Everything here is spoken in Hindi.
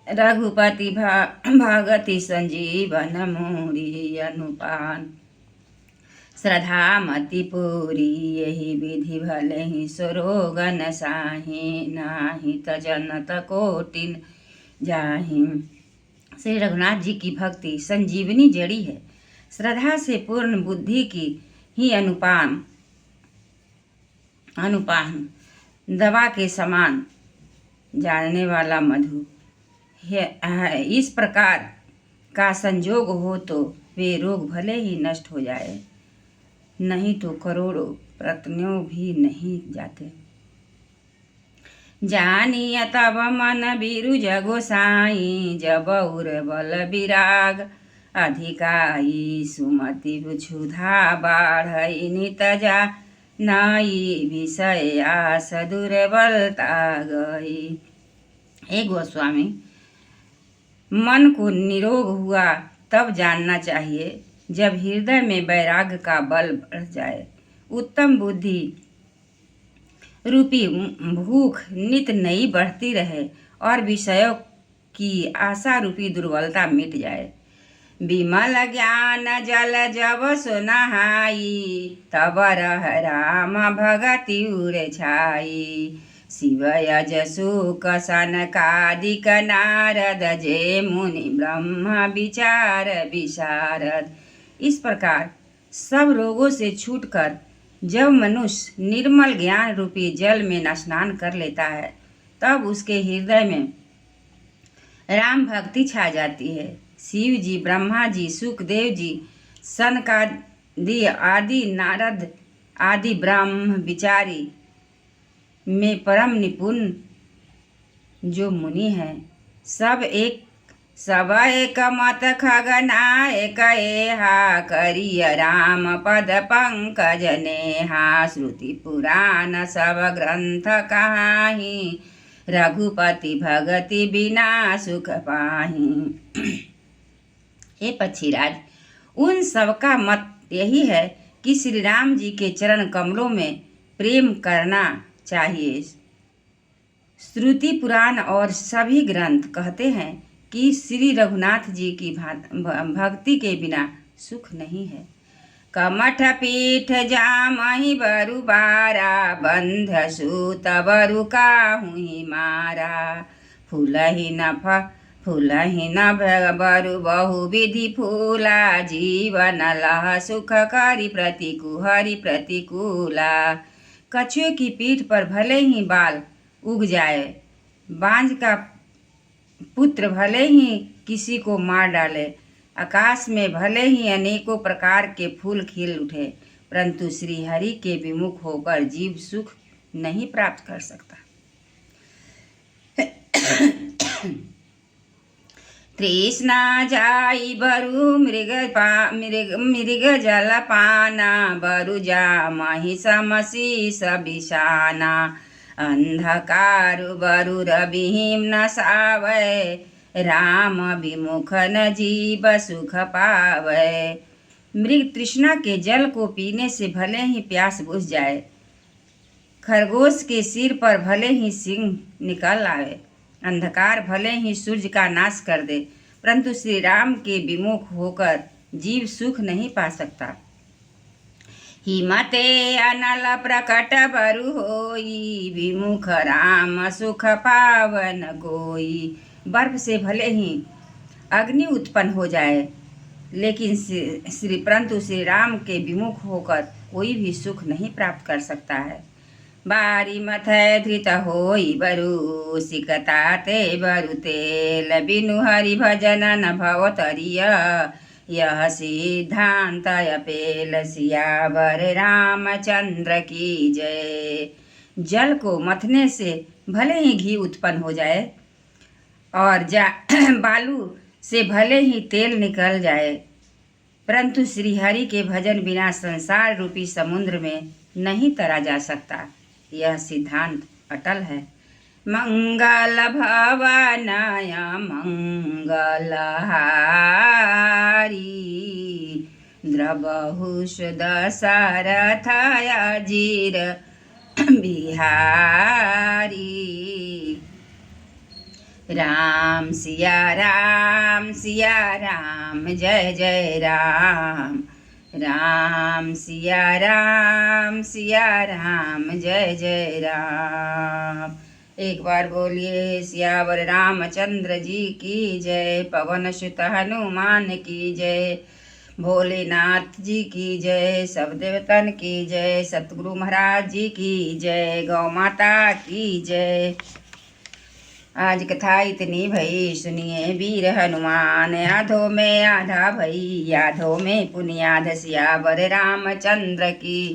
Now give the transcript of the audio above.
रघुपति भगति संजीवन मूरी अनुपान। श्रद्धा मति पूरी यही विधि भले ही सुरोगन साही नाही तजनत कोटिन जाहि। श्री रघुनाथ जी की भक्ति संजीवनी जड़ी है। श्रद्धा से पूर्ण बुद्धि की ही अनुपान दवा के समान जानने वाला मधु है। इस प्रकार का संजोग हो तो वे रोग भले ही नष्ट हो जाए, नहीं तो करोड़ों रत्नों भी नहीं जाते। जानिय तब मन बिरुज गोसाई जब उर बल विराग अधिकाई सुमति क्षुधा बाढ़ई नित जा नाई विषय आस दुर्बलता गई। हे गोस्वामी, मन को निरोग हुआ तब जानना चाहिए जब हृदय में वैराग्य का बल बढ़ जाए, उत्तम बुद्धि रूपी भूख नित नई बढ़ती रहे और विषयों की आशा रूपी दुर्बलता मिट जाए। विमल ज्ञान जल जब सुनहाई तब रह राम भगति उर छाई। शिव यज सुख सनकादिक नारद जे मुनि ब्रह्म विचार विशारद। इस प्रकार सब रोगों से छूटकर जब मनुष्य निर्मल ज्ञान रूपी जल में स्नान कर लेता है तब उसके हृदय में राम भक्ति छा जाती है। शिव जी, ब्रह्मा जी, सुखदेव जी, सनकादि आदि नारद आदि ब्रह्म विचारी में परम निपुण जो मुनि हैं, सब एक मत खगना एक एहा करिय राम पद पंकज नेहा। श्रुति पुराण सब ग्रंथ कहाही रघुपति भगति बिना सुख पाही। हे पक्षीराज, उन सबका मत यही है कि श्री राम जी के चरण कमलों में प्रेम करना चाहिए। श्रुति पुराण और सभी ग्रंथ कहते हैं कि श्री रघुनाथ जी की भक्ति के बिना सुख नहीं है। कमठ पीठ जामहि बरु बारा बंध सूत बरु काहुहि मारा। फूलहि न बरु बहु विधि फूला जीवन लह सुख करि हरि प्रतिकूला। कछुए की पीठ पर भले ही बाल उग जाए, बांझ का पुत्र भले ही किसी को मार डाले, आकाश में भले ही अनेकों प्रकार के फूल खिल उठे, परंतु श्री हरि के विमुख होकर जीव सुख नहीं प्राप्त कर सकता। तृष्णा जाई बरु मृग जल पाना बरु जामहि समशीष बिषाना। अंधकारु बरु रविहीम न सावै राम विमुख न जीव सुख पावै। मृग तृष्णा के जल को पीने से भले ही प्यास बुझ जाए, खरगोश के सिर पर भले ही सिंह निकल आवे, अंधकार भले ही सूर्य का नाश कर दे, परंतु श्री राम के विमुख होकर जीव सुख नहीं पा सकता। हिमते अनल प्रकट बरु होई विमुख राम सुख पावन कोई। बर्फ से भले ही अग्नि उत्पन्न हो जाए, लेकिन परंतु श्री राम के विमुख होकर कोई भी सुख नहीं प्राप्त कर सकता है। बारी मथै धृत होई बरु सिकता ते बरु तेल बिनु हरि भजन न भवतरिय। यह सिद्धांत अपेल सियावर रामचंद्र की जय। जल को मथने से भले ही घी उत्पन्न हो जाए और बालू से भले ही तेल निकल जाए, परंतु श्री हरि के भजन बिना संसार रूपी समुद्र में नहीं तरा जा सकता। यह सिद्धांत अटल है। मंगल भवनाय मंगलहारी द्रबहुष दशरथाय अजीर बिहारी। राम सिया राम जय जय राम। राम सिया राम जय जय राम। एक बार बोलिए सियावर रामचंद्र जी की जय। पवन सुत हनुमान की जय। भोलेनाथ जी की जय। सब देवतन की जय। सतगुरु महाराज जी की जय। गौ माता की जय। आज कथा इतनी भई सुनिए वीर हनुमान। आधो में आधा भई आधो में पुनियाध। सियावर रामचंद्र की